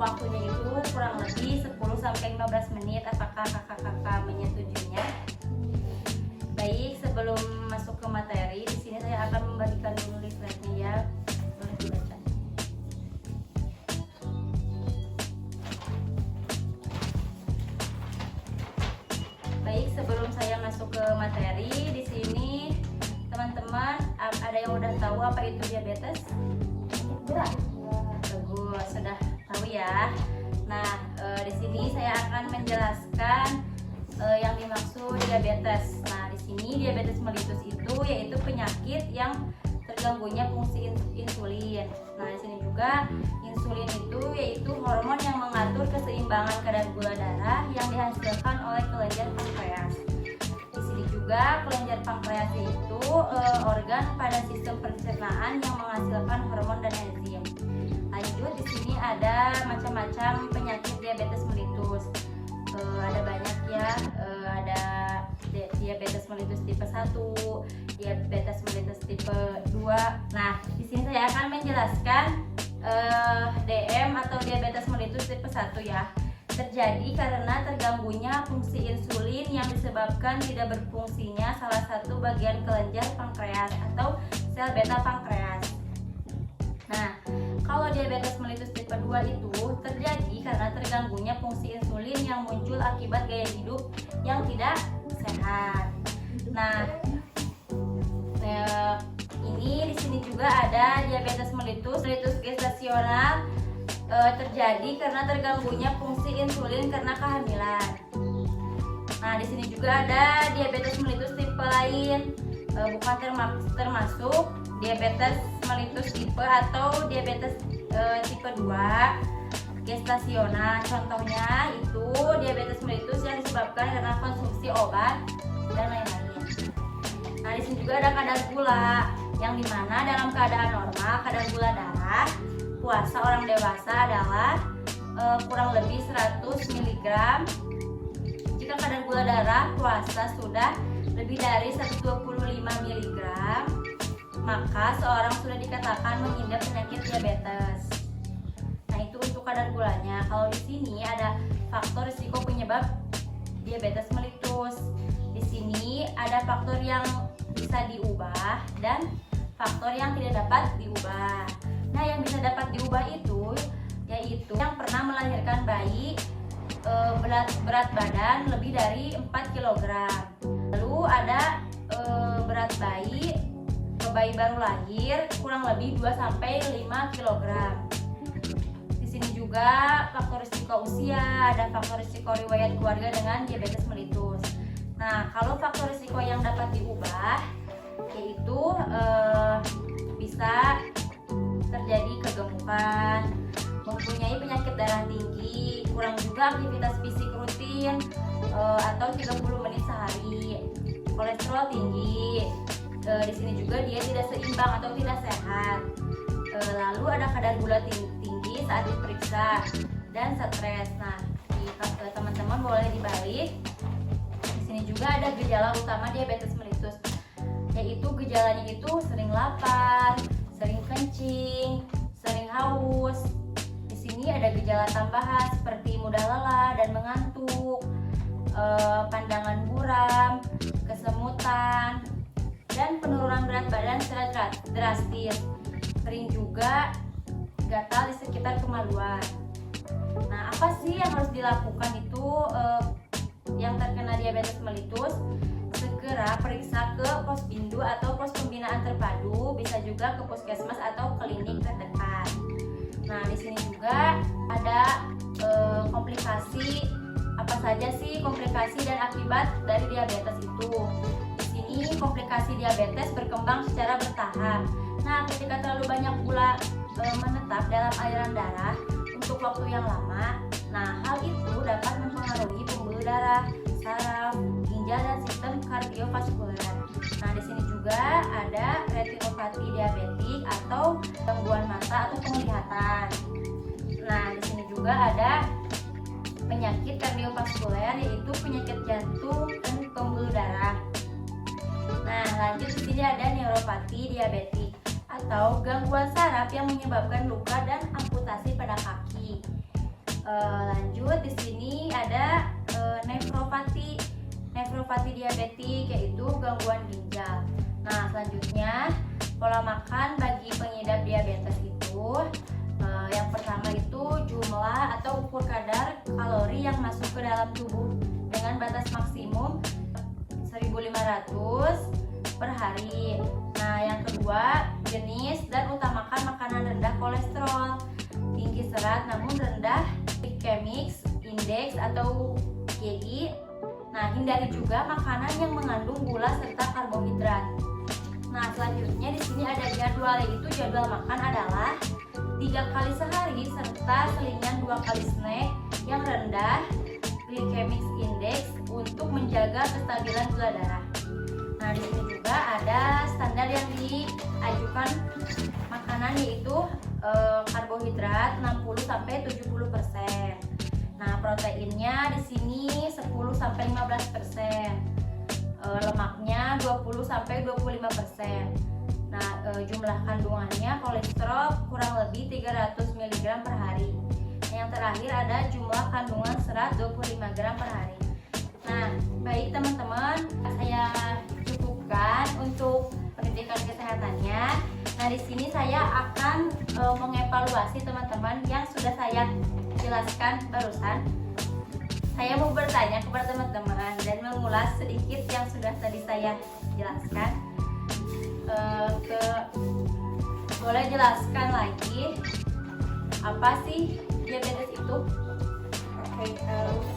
waktunya itu kurang lebih 10-15 menit. Apakah kakak-kakak menyetujuinya? Baik, sebelum masuk ke materi, di sini saya akan membagikan dulu leafletnya ya. Boleh dibaca. Baik, sebelum saya masuk ke materi, di sini teman-teman ada yang udah tahu apa itu diabetes? Sudah. Bagus, sudah tahu ya. Nah, di sini saya akan menjelaskan yang dimaksud diabetes. Nah, di sini diabetes mellitus itu yaitu penyakit yang terganggunya fungsi insulin. Nah, di sini juga insulin itu yaitu hormon yang mengatur keseimbangan kadar gula darah yang dihasilkan oleh kelenjar pankreas. Di sini juga kelenjar pankreas itu organ pada sistem pencernaan yang menghasilkan hormon dan enzim. Lanjut, di sini ada macam-macam penyakit diabetes mellitus. Ada banyak ya, ada diabetes mellitus tipe 1, diabetes mellitus tipe 2. Nah, di sini saya akan menjelaskan DM atau diabetes mellitus tipe 1 ya. Terjadi karena terganggunya fungsi insulin yang disebabkan tidak berfungsinya salah satu bagian kelenjar pankreas atau sel beta pankreas. Nah, kalau diabetes mellitus tipe 2 itu terjadi karena terganggunya fungsi insulin yang muncul akibat gaya hidup yang tidak sehat. Nah, ini di sini juga ada diabetes mellitus gestasional terjadi karena terganggunya fungsi insulin karena kehamilan. Nah, di sini juga ada diabetes mellitus tipe lain, bukan termasuk diabetes mellitus tipe atau diabetes tipe 2 gestasional. Contohnya itu diabetes mellitus yang disebabkan karena konsumsi obat dan lain-lain. Nah, di sini juga ada kadar gula yang dimana dalam keadaan normal kadar gula darah puasa orang dewasa adalah kurang lebih 100 mg. Jika kadar gula darah puasa sudah lebih dari 125 mg, maka seorang sudah dikatakan mengidap penyakit diabetes. Nah, itu untuk kadar gulanya. Kalau di sini ada faktor risiko penyebab diabetes mellitus. Di sini ada faktor yang bisa diubah dan faktor yang tidak dapat diubah. Nah, yang bisa dapat diubah itu yaitu yang pernah melahirkan bayi berat badan lebih dari 4 kg. Lalu ada berat bayi baru lahir kurang lebih 2-5 kg. Di sini juga faktor risiko usia, ada faktor risiko riwayat keluarga dengan diabetes mellitus. Nah, kalau faktor risiko yang dapat diubah yaitu bisa terjadi kegemukan, mempunyai penyakit darah tinggi, kurang juga aktivitas fisik rutin atau 30 menit sehari, kolesterol tinggi. Di sini juga dia tidak seimbang atau tidak sehat. Lalu ada kadar gula tinggi saat diperiksa dan stres. Nah, teman-teman boleh dibalik. Di sini juga ada gejala utama diabetes mellitus, yaitu gejalanya itu sering lapar, sering kencing, sering haus. Di sini ada gejala tambahan seperti mudah lelah dan mengantuk, pandangan buram, kesemutan, dan penurunan berat badan secara drastis. Sering juga gatal di sekitar kemaluan. Nah, apa sih yang harus dilakukan itu yang terkena diabetes mellitus? Segera periksa ke Posbindu atau pos pembinaan terpadu, bisa juga ke puskesmas atau klinik terdekat. Nah, di sini juga ada komplikasi. Apa saja sih komplikasi dan akibat dari diabetes itu? Di sini komplikasi diabetes berkembang secara bertahap. Nah, ketika terlalu banyak gula menetap dalam aliran darah untuk waktu yang lama, nah hal itu dapat mempengaruhi pembuluh darah, saraf, ginjal, dan sistem kardiovaskuler. Nah, di sini juga ada retinopati diabetik atau gangguan mata atau penglihatan. Nah, di sini juga ada penyakit kardiovaskuler yaitu penyakit jantung dan pembuluh darah. Nah, lanjut di sini ada neuropati diabetik atau gangguan saraf yang menyebabkan luka dan amputasi pada kaki. Lanjut di sini ada nefropati diabetik, yaitu gangguan ginjal. Nah, selanjutnya pola makan bagi pengidap diabetes itu yang pertama itu jumlah atau ukur kadar kalori yang masuk ke dalam tubuh dengan batas maksimum 1.500 per hari. Nah, yang kedua, jenis dan utamakan makanan rendah kolesterol, tinggi serat namun rendah glycemic index atau GI. Nah, hindari juga makanan yang mengandung gula serta karbohidrat. Nah, selanjutnya di sini ada jadwal, yaitu jadwal makan adalah 3 kali sehari serta selingan 2 kali snack yang rendah glycemic index untuk menjaga kestabilan gula darah. Nah, di sini juga ada standar yang diajukan makanan, yaitu karbohidrat 60-70%. Nah, proteinnya di sini 10-15%. Lemaknya 20-25%. Nah, jumlah kandungannya kolesterol kurang lebih 300 mg per hari. Yang terakhir ada jumlah kandungan serat 25 gram per hari. Nah, baik teman-teman, saya cukupkan untuk pendidikan kesehatannya. Nah, di sini saya akan mengevaluasi teman-teman yang sudah saya jelaskan barusan. Saya mau bertanya kepada teman-teman dan mengulas sedikit yang sudah tadi saya jelaskan. Boleh jelaskan lagi apa sih diabetes itu? Oke,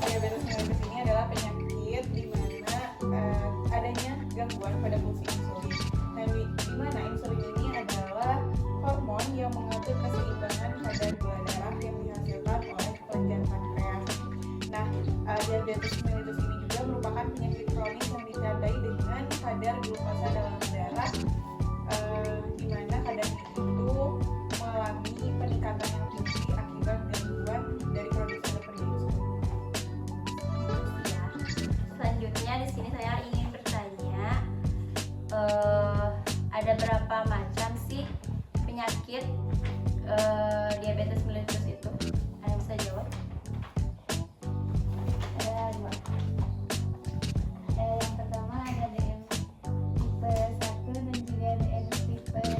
diabetes ini adalah penyakit di mana adanya gangguan pada fungsi insulin. Nah, di mana insulin ini adalah hormon yang mengatur keseimbangan kadar gula darah yang dihasilkan oleh kelenjar pankreas. Nah, diabetes mellitus ini juga merupakan penyakit kronis yang ditandai dengan kadar glukosa dalam darah, di mana kadar itu mengalami peningkatan yang tinggi akibat gangguan dari produksi lemak insulin. Selanjutnya di sini saya ingin bertanya, ada berapa macam sih penyakit diabetes mellitus itu? Ada yang bisa jawab? Ada 2. Yang pertama ada DM tipe 1 dan juga DM tipe 2.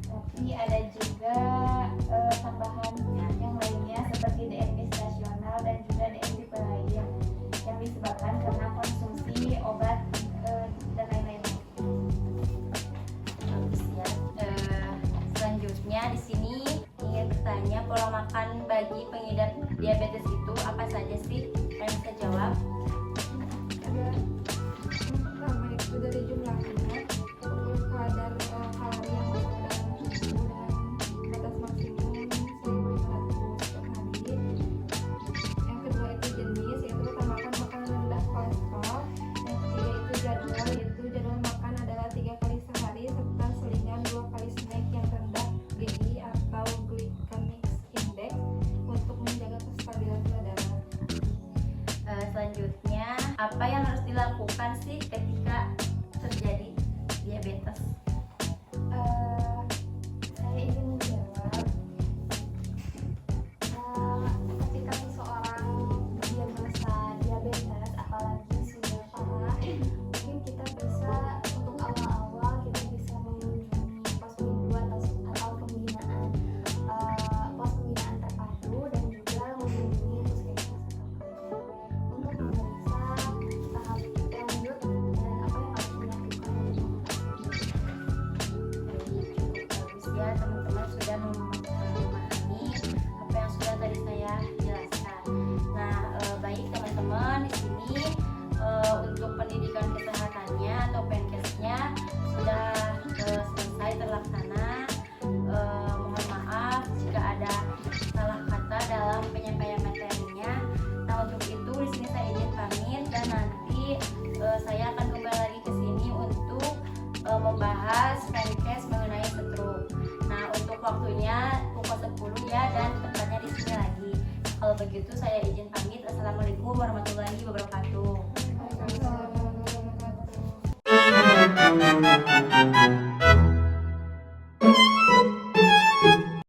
Tapi ada juga tambahan yang lainnya seperti DM gestasional dan juga DM tipe lain yang disebabkan karena konsumsi obat dan lain-lain. Bagus ya. Selanjutnya di sini ingin bertanya, pola makan bagi pengidap diabetes itu apa saja sih? Kalian bisa jawab? Ada yang pertama itu dari jumlahnya, ukur kadar kalori yang masuk ke dalam tubuh dengan batas maksimum 1.500 per hari. Yang kedua itu jenis, yaitu utamakan makanan rendah kolesterol. Yang ketiga itu jadwal, yaitu jadwal makan adalah 3 kali sehari serta selingan 2 kali snack yang rendah GI atau glycemic index untuk menjaga kestabilan gula darah. Selanjutnya, apa yang harus dilakukan sih ketika terjadi diabetes? Saya ingin menjawab, ketika seseorang berdiagnosa diabetes, apalagi sudah parah, mungkin kita bisa untuk awal-awal kita bisa mengunjungi pos minggu atau pembinaan terpadu dan juga mengunjungi puskesmas untuk memeriksa tahap lanjut dan apa yang harus dilakukan. Bagus ya, teman-teman sudah memahami apa yang sudah tadi saya jelaskan. Nah, baik teman-teman, di sini untuk pendidikan kesehatannya atau PNKES-nya sudah selesai terlaksana. Mohon maaf jika ada salah kata dalam penyampaian materinya. Nah, untuk itu di sini saya izin pamit dan nanti saya akan kembali lagi ke sini untuk membahas PNKES mengenai stroke. Nah, untuk waktunya pukul 10 ya, dan tempatnya di sini lagi. Kalau begitu saya izin pamit. Assalamualaikum warahmatullahi wabarakatuh.